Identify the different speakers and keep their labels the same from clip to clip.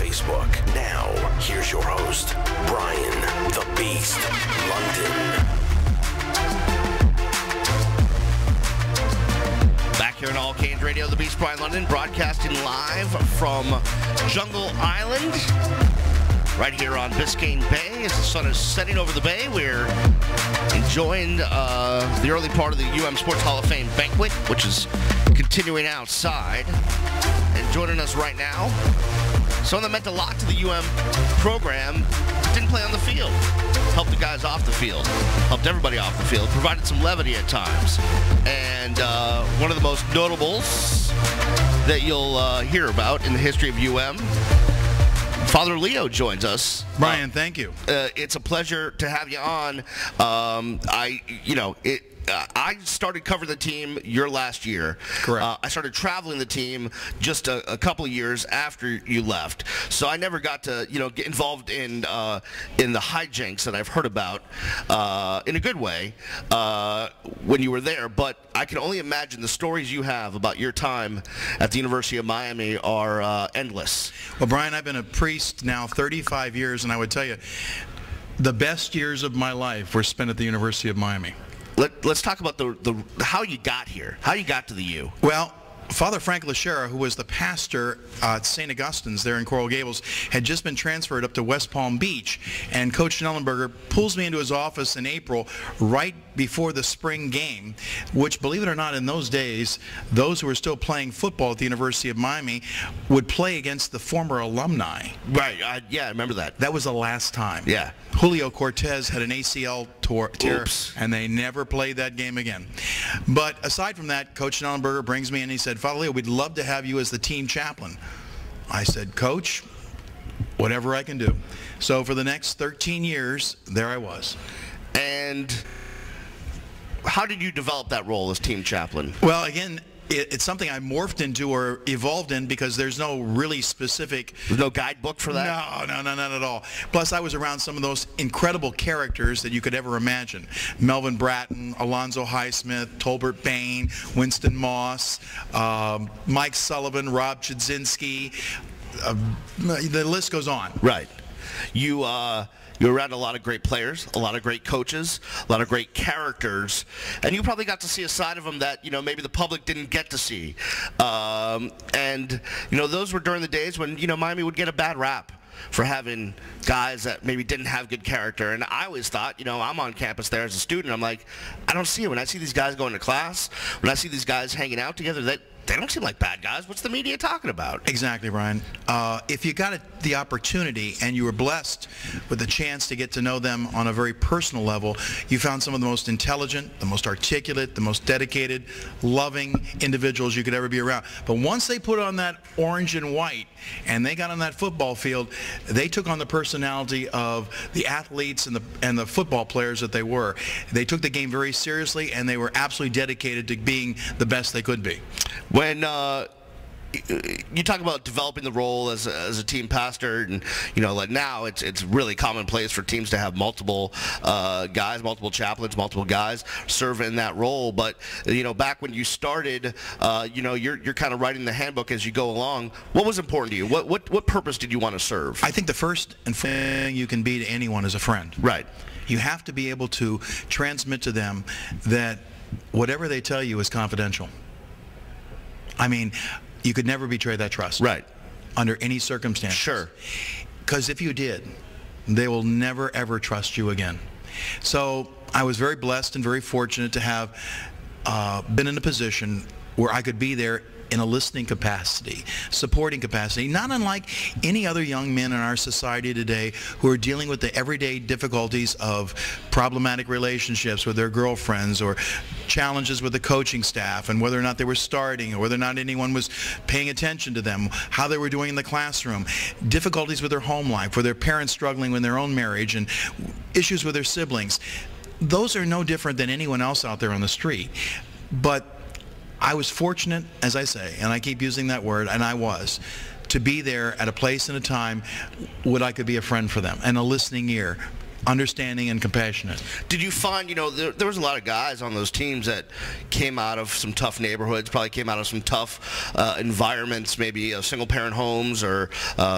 Speaker 1: Facebook. Now, here's your host, Brian the Beast London.
Speaker 2: Back here on allCanes Radio, the Beast Brian London, broadcasting live from Jungle Island, right here on Biscayne Bay. As the sun is setting over the bay, we're enjoying the early part of the Sports Hall of Fame banquet, which is continuing outside. And joining us right now, someone that meant a lot to the program, didn't play on the field, helped the guys off the field, helped everybody off the field, provided some levity at times. And one of the most notables that you'll hear about in the history of Father Leo joins us.
Speaker 3: Brian, thank you.
Speaker 2: It's a pleasure to have you on. I started covering the team your last year.
Speaker 3: Correct.
Speaker 2: I started traveling the team just a couple of years after you left. So I never got to, get involved in the hijinks that I've heard about in a good way when you were there. But I can only imagine the stories you have about your time at the University of Miami are endless.
Speaker 3: Well, Brian, I've been a priest now 35 years, and I would tell you, the best years of my life were spent at the University of Miami.
Speaker 2: Let's talk about the how you got here, how you got to the U.
Speaker 3: Well, Father Frank Lachera, who was the pastor at St. Augustine's there in Coral Gables, had just been transferred up to West Palm Beach, and Coach Schnellenberger pulls me into his office in April, right before the spring game, which, believe it or not, in those days, those who were still playing football at the University of Miami would play against the former alumni.
Speaker 2: Right, yeah, I remember that.
Speaker 3: That was the last time.
Speaker 2: Yeah.
Speaker 3: Julio Cortez had an ACL tear, and they never played that game again. But aside from that, Coach Schnellenberger brings me in and he said, Father Leo, we'd love to have you as the team chaplain. I said, Coach, whatever I can do. So for the next 13 years, there I was.
Speaker 2: And how did you develop that role as team chaplain?
Speaker 3: Well, again, it's something I morphed into or evolved in because there's no really specific...
Speaker 2: There's no guidebook for that?
Speaker 3: No, not at all. Plus, I was around some of those incredible characters that you could ever imagine. Melvin Bratton, Alonzo Highsmith, Tolbert Bain, Winston Moss, Mike Sullivan, Rob Chudzinski. The list goes on.
Speaker 2: Right. You're around a lot of great players, a lot of great coaches, a lot of great characters, and you probably got to see a side of them that, maybe the public didn't get to see. Those were during the days when, Miami would get a bad rap for having guys that maybe didn't have good character. And I always thought, I'm on campus there as a student, I'm like, I don't see it. When I see these guys going to class, when I see these guys hanging out together, they don't seem like bad guys. What's the media talking about?
Speaker 3: Exactly, Brian. If you got the opportunity and you were blessed with the chance to get to know them on a very personal level, you found some of the most intelligent, the most articulate, the most dedicated, loving individuals you could ever be around. But once they put on that orange and white and they got on that football field, they took on the personality of the athletes and the football players that they were. They took the game very seriously, and they were absolutely dedicated to being the best they could be.
Speaker 2: When you talk about developing the role as a team pastor, and like now it's really commonplace for teams to have multiple guys, multiple chaplains, multiple guys serve in that role. But back when you started, you're kind of writing the handbook as you go along. What was important to you? What purpose did you want to serve?
Speaker 3: I think the first and foremost thing you can be to anyone is a friend.
Speaker 2: Right.
Speaker 3: You have to be able to transmit to them that whatever they tell you is confidential. I mean, you could never betray that trust.
Speaker 2: Right.
Speaker 3: Under any circumstances.
Speaker 2: Sure.
Speaker 3: Because if you did, they will never, ever trust you again. So I was very blessed and very fortunate to have been in a position where I could be there in a listening capacity, supporting capacity, not unlike any other young men in our society today who are dealing with the everyday difficulties of problematic relationships with their girlfriends or challenges with the coaching staff and whether or not they were starting or whether or not anyone was paying attention to them, how they were doing in the classroom, difficulties with their home life, with their parents struggling with their own marriage, and issues with their siblings. Those are no different than anyone else out there on the street. But I was fortunate, as I say, and I keep using that word, and I was, to be there at a place and a time when I could be a friend for them and a listening ear. understanding, and compassionate.
Speaker 2: Did you find, there was a lot of guys on those teams that came out of some tough neighborhoods, probably came out of some tough environments, maybe single-parent homes or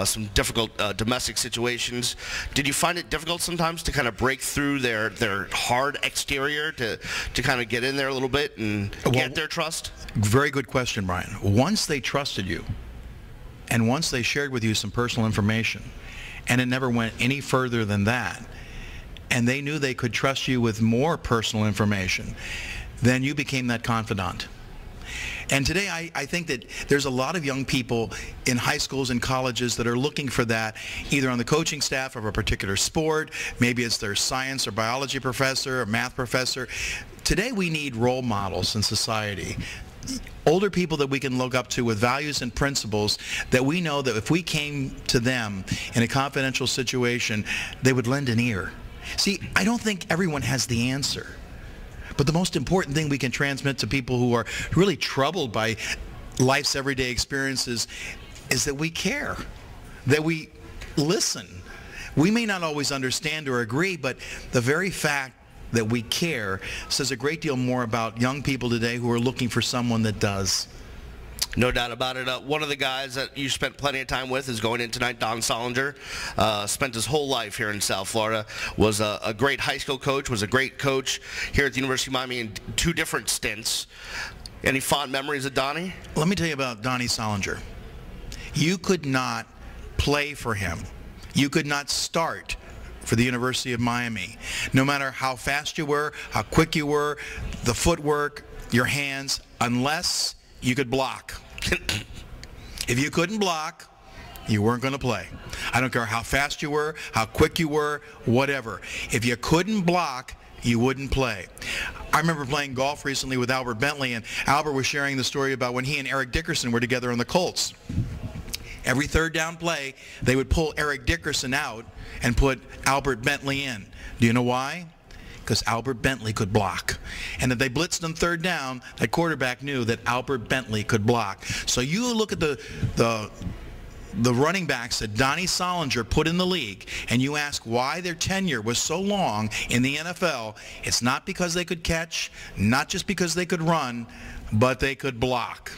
Speaker 2: some difficult domestic situations. Did you find it difficult sometimes to kind of break through their hard exterior to kind of get in there a little bit and get their trust?
Speaker 3: Very good question, Brian. Once they trusted you, and once they shared with you some personal information, and it never went any further than that, and they knew they could trust you with more personal information, then you became that confidant. And today I think that there's a lot of young people in high schools and colleges that are looking for that, either on the coaching staff of a particular sport, maybe it's their science or biology professor or math professor. Today we need role models in society. Older people that we can look up to with values and principles that we know that if we came to them in a confidential situation, they would lend an ear. See, I don't think everyone has the answer. But the most important thing we can transmit to people who are really troubled by life's everyday experiences is that we care, that we listen. We may not always understand or agree, but the very fact that we care says a great deal more about young people today who are looking for someone that does.
Speaker 2: No doubt about it. One of the guys that you spent plenty of time with is going in tonight, Don Solinger. Spent his whole life here in South Florida. Was a great high school coach. Was a great coach here at the University of Miami in 2 different stints. Any fond memories of Donnie?
Speaker 3: Let me tell you about Donnie Solinger. You could not play for him. You could not start for the University of Miami. No matter how fast you were, how quick you were, the footwork, your hands, unless you could block. If you couldn't block, you weren't going to play. I don't care how fast you were, how quick you were, whatever. If you couldn't block, you wouldn't play. I remember playing golf recently with Albert Bentley, and Albert was sharing the story about when he and Eric Dickerson were together on the Colts. Every third down play, they would pull Eric Dickerson out and put Albert Bentley in. Do you know why? Because Albert Bentley could block. And if they blitzed on third down, that quarterback knew that Albert Bentley could block. So you look at the running backs that Donnie Solinger put in the league, and you ask why their tenure was so long in the NFL, it's not because they could catch, not just because they could run, but they could block.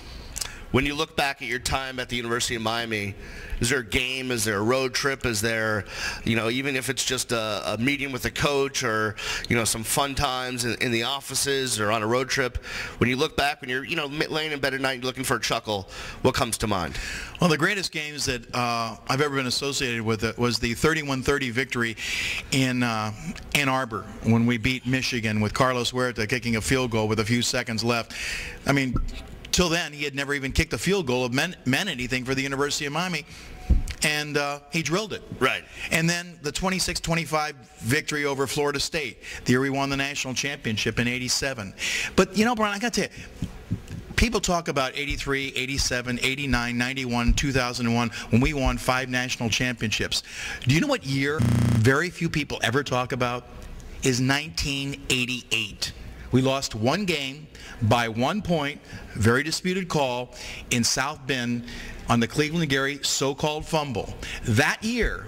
Speaker 2: When you look back at your time at the University of Miami, is there a game, is there a road trip, is there, even if it's just a meeting with a coach or, some fun times in the offices or on a road trip, when you look back, when you're, laying in bed at night and looking for a chuckle, what comes to mind?
Speaker 3: Well, the greatest games that I've ever been associated with was the 31-30 victory in Ann Arbor when we beat Michigan with Carlos Huerta kicking a field goal with a few seconds left. I mean, till then, he had never even kicked a field goal that meant anything for the University of Miami, and he drilled it.
Speaker 2: Right.
Speaker 3: And then the 26-25 victory over Florida State, the year we won the national championship in '87. But, Brian, I got to tell you, people talk about 83, 87, 89, 91, 2001, when we won 5 national championships. Do you know what year very few people ever talk about? Is 1988. We lost 1 game by 1 point, very disputed call, in South Bend on the Cleveland Gary so-called fumble. That year,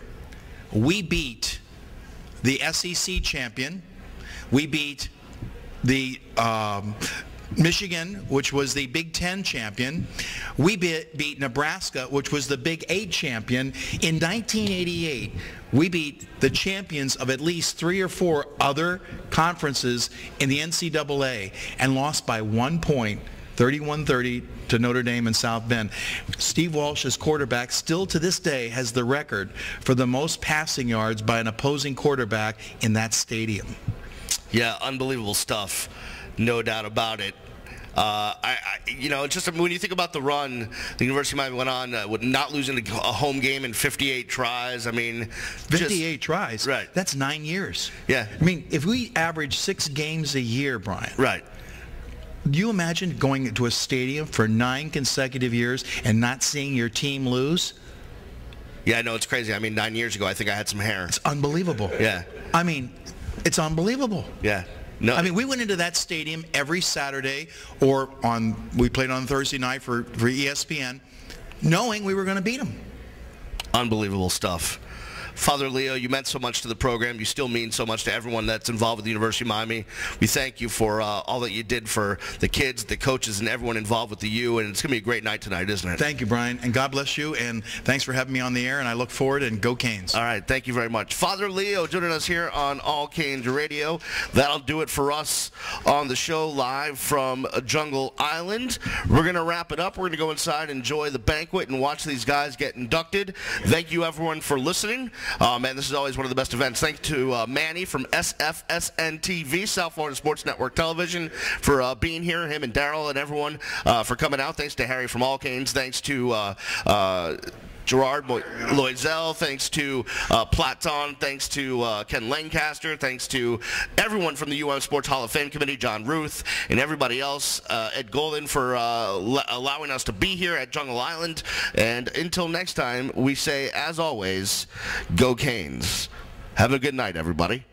Speaker 3: we beat the SEC champion. We beat the Michigan, which was the Big Ten champion. We beat Nebraska, which was the Big 8 champion. In 1988, we beat the champions of at least 3 or 4 other conferences in the NCAA and lost by 1 point, 31-30 to Notre Dame and South Bend. Steve Walsh's quarterback still to this day has the record for the most passing yards by an opposing quarterback in that stadium.
Speaker 2: Yeah, unbelievable stuff. No doubt about it. Just when you think about the run, the University of Miami went on with not losing a home game in 58 tries.
Speaker 3: 58 tries?
Speaker 2: Right.
Speaker 3: That's 9 years.
Speaker 2: Yeah.
Speaker 3: If we average 6 games a year, Brian.
Speaker 2: Right.
Speaker 3: Do you imagine going to a stadium for 9 consecutive years and not seeing your team lose?
Speaker 2: Yeah, I know, it's crazy. 9 years ago, I think I had some hair.
Speaker 3: It's unbelievable.
Speaker 2: Yeah.
Speaker 3: It's unbelievable.
Speaker 2: Yeah. No.
Speaker 3: We went into that stadium every Saturday, or we played on Thursday night for ESPN, knowing we were going to beat them.
Speaker 2: Unbelievable stuff. Father Leo, you meant so much to the program. You still mean so much to everyone that's involved with the University of Miami. We thank you for all that you did for the kids, the coaches, and everyone involved with the U, and it's going to be a great night tonight, isn't it?
Speaker 3: Thank you, Brian, and God bless you, and thanks for having me on the air, and I look forward, and go Canes.
Speaker 2: All right, thank you very much. Father Leo joining us here on All Canes Radio. That'll do it for us on the show live from Jungle Island. We're going to wrap it up. We're going to go inside, enjoy the banquet, and watch these guys get inducted. Thank you, everyone, for listening. Man, this is always one of the best events. Thanks to Manny from SFSN TV, South Florida Sports Network Television, for being here, him and Daryl and everyone for coming out. Thanks to Harry from allCanes. Thanks to Gerard Loisel, thanks to Platon, thanks to Ken Lancaster, thanks to everyone from the UM Sports Hall of Fame Committee, John Ruth, and everybody else, Ed Golden, for allowing us to be here at Jungle Island. And until next time, we say, as always, go Canes. Have a good night, everybody.